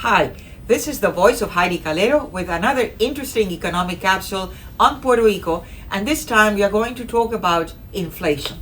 Hi, this is the voice of Heidie Calero with another interesting economic capsule on Puerto Rico, and this time we are going to talk about inflation.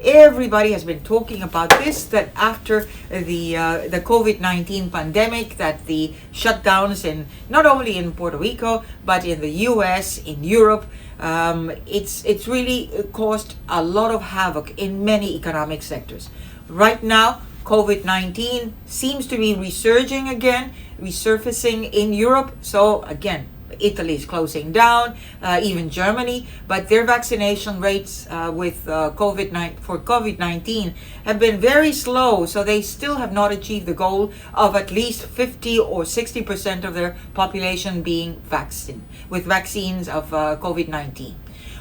Everybody has been talking about this, that after the COVID-19 pandemic, that the shutdowns in not only in Puerto Rico but in the US, in Europe, it's really caused a lot of havoc in many economic sectors. Right now, COVID-19 seems to be resurging again, resurfacing in Europe. So again, Italy is closing down, even Germany, but their vaccination rates with COVID-19 have been very slow, so they still have not achieved the goal of at least 50 or 60% of their population being vaccinated with vaccines of COVID-19.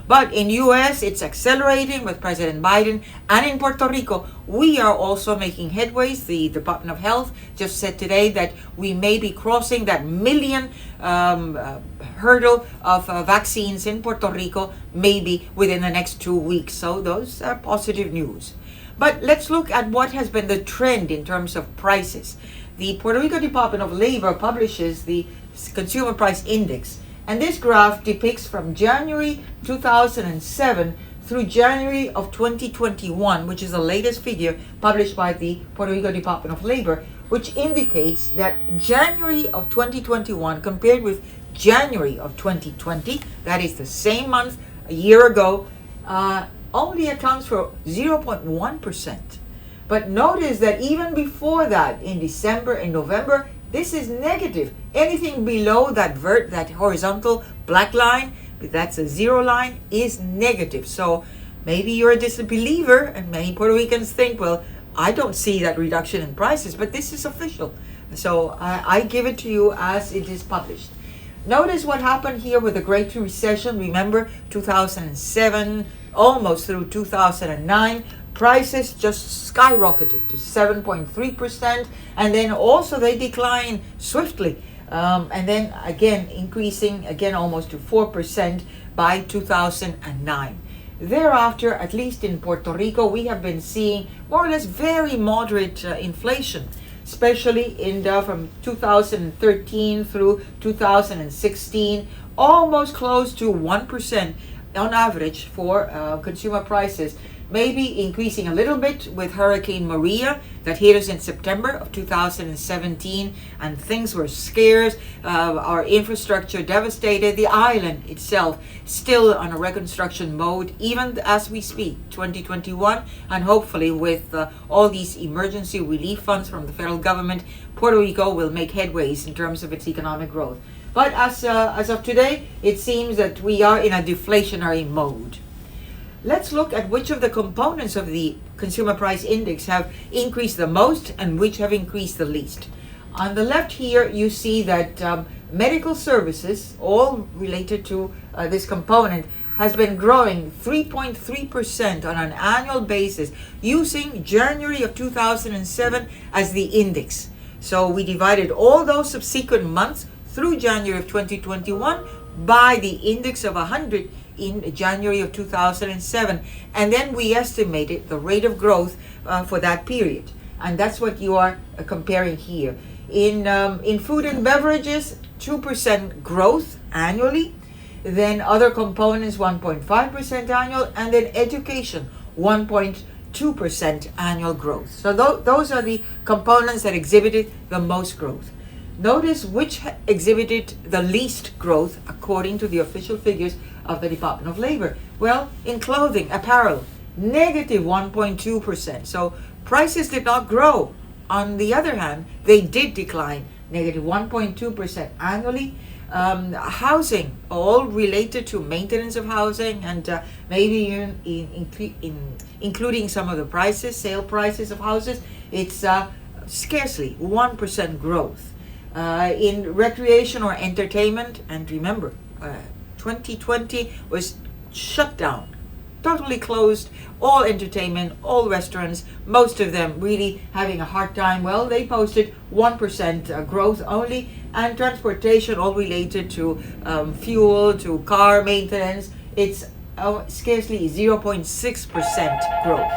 But in US, it's accelerating with President Biden, and in Puerto Rico, we are also making headways. The Department of Health just said today that we may be crossing that million hurdle of vaccines in Puerto Rico, maybe within the next 2 weeks. So those are positive news. But let's look at what has been the trend in terms of prices. The Puerto Rico Department of Labor publishes the Consumer Price Index. And this graph depicts from January 2007 through January of 2021, which is the latest figure published by the Puerto Rico Department of Labor, which indicates that January of 2021 compared with January of 2020, that is the same month a year ago, only accounts for 0.1%. But notice that even before that, in December and November, this is negative. Anything below that horizontal black line, that's a zero line, is negative. So maybe you're a disbeliever, and many Puerto Ricans think, well, I don't see that reduction in prices, but this is official. So I give it to you as it is published. Notice what happened here with the Great Recession. Remember 2007, almost through 2009. Prices just skyrocketed to 7.3%, and then also they declined swiftly, and then again increasing again almost to 4% by 2009. Thereafter, at least in Puerto Rico, we have been seeing more or less very moderate inflation, especially from 2013 through 2016, almost close to 1% on average for consumer prices. Maybe increasing a little bit with Hurricane Maria that hit us in September of 2017, and things were scarce. Our infrastructure devastated. The island itself still on a reconstruction mode, even as we speak, 2021, and hopefully with all these emergency relief funds from the federal government, Puerto Rico will make headways in terms of its economic growth. But as of today, it seems that we are in a deflationary mode. Let's look at which of the components of the Consumer Price Index have increased the most and which have increased the least. On the left here, you see that medical services, all related to this component, has been growing 3.3% on an annual basis using January of 2007 as the index. So we divided all those subsequent months through January of 2021 by the index of 100 in January of 2007, and then we estimated the rate of growth for that period, and that's what you are comparing here. In food and beverages, 2% growth annually, then other components 1.5% annual, and then education 1.2% annual growth. So those are the components that exhibited the most growth. Notice which exhibited the least growth according to the official figures of the Department of Labor. Well, in clothing, apparel, negative 1.2%. So prices did not grow. On the other hand, they did decline, negative 1.2% annually. Housing, all related to maintenance of housing, and maybe even including some of the prices, sale prices of houses, it's scarcely 1% growth. In recreation or entertainment, and remember, 2020 was shut down, totally closed, all entertainment, all restaurants, most of them really having a hard time. Well, they posted 1% growth only, and transportation, all related to fuel, to car maintenance, it's scarcely 0.6% growth.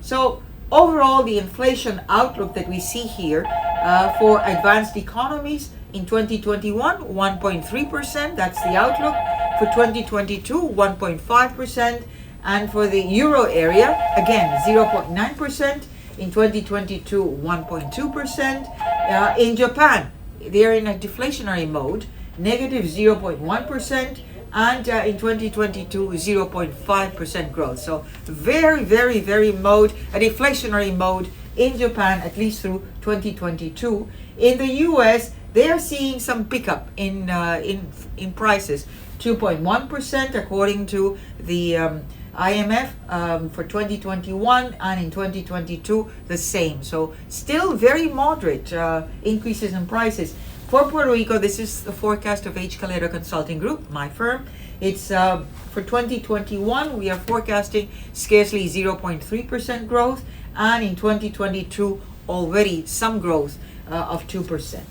So overall, the inflation outlook that we see here For advanced economies in 2021, 1.3%. That's the outlook. For 2022, 1.5%. And for the euro area, again, 0.9%. In 2022, 1.2%. In Japan, they're in a deflationary mode, negative 0.1%. And in 2022, 0.5% growth. So very, very, very a deflationary mode in Japan, at least through 2022. In the US, they are seeing some pickup in prices, 2.1% according to the IMF for 2021, and in 2022 the same. So still very moderate increases in prices. For Puerto Rico, this is the forecast of Heidie Calero Consulting Group, my firm. It's for 2021, we are forecasting scarcely 0.3% growth, and in 2022, already some growth of 2%.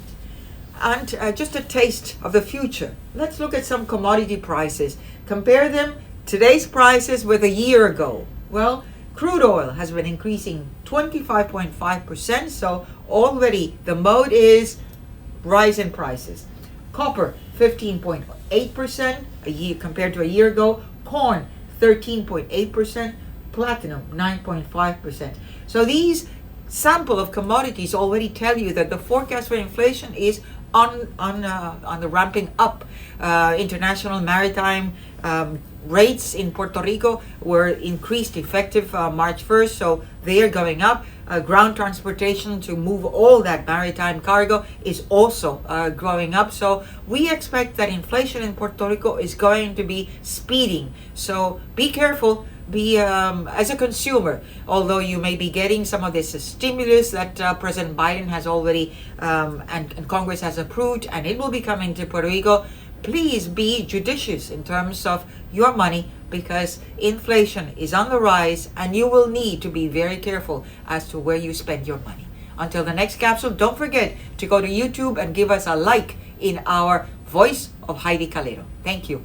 And just a taste of the future. Let's look at some commodity prices. Compare them, today's prices with a year ago. Well, crude oil has been increasing 25.5%, so already the mode is rise in prices. Copper, 15.8% a year compared to a year ago. Corn, 13.8%. Platinum, 9.5%. So these sample of commodities already tell you that the forecast for inflation is on the ramping up. International maritime rates in Puerto Rico were increased effective March 1st, so they are going up. Ground transportation to move all that maritime cargo is also growing up. So we expect that inflation in Puerto Rico is going to be speeding. So be careful. Be as a consumer, although you may be getting some of this stimulus that President Biden has already and Congress has approved, and it will be coming to Puerto Rico. Please be judicious in terms of your money, because inflation is on the rise and you will need to be very careful as to where you spend your money. Until the next capsule, don't forget to go to YouTube and give us a like in our Voice of Heidie Calero. Thank you.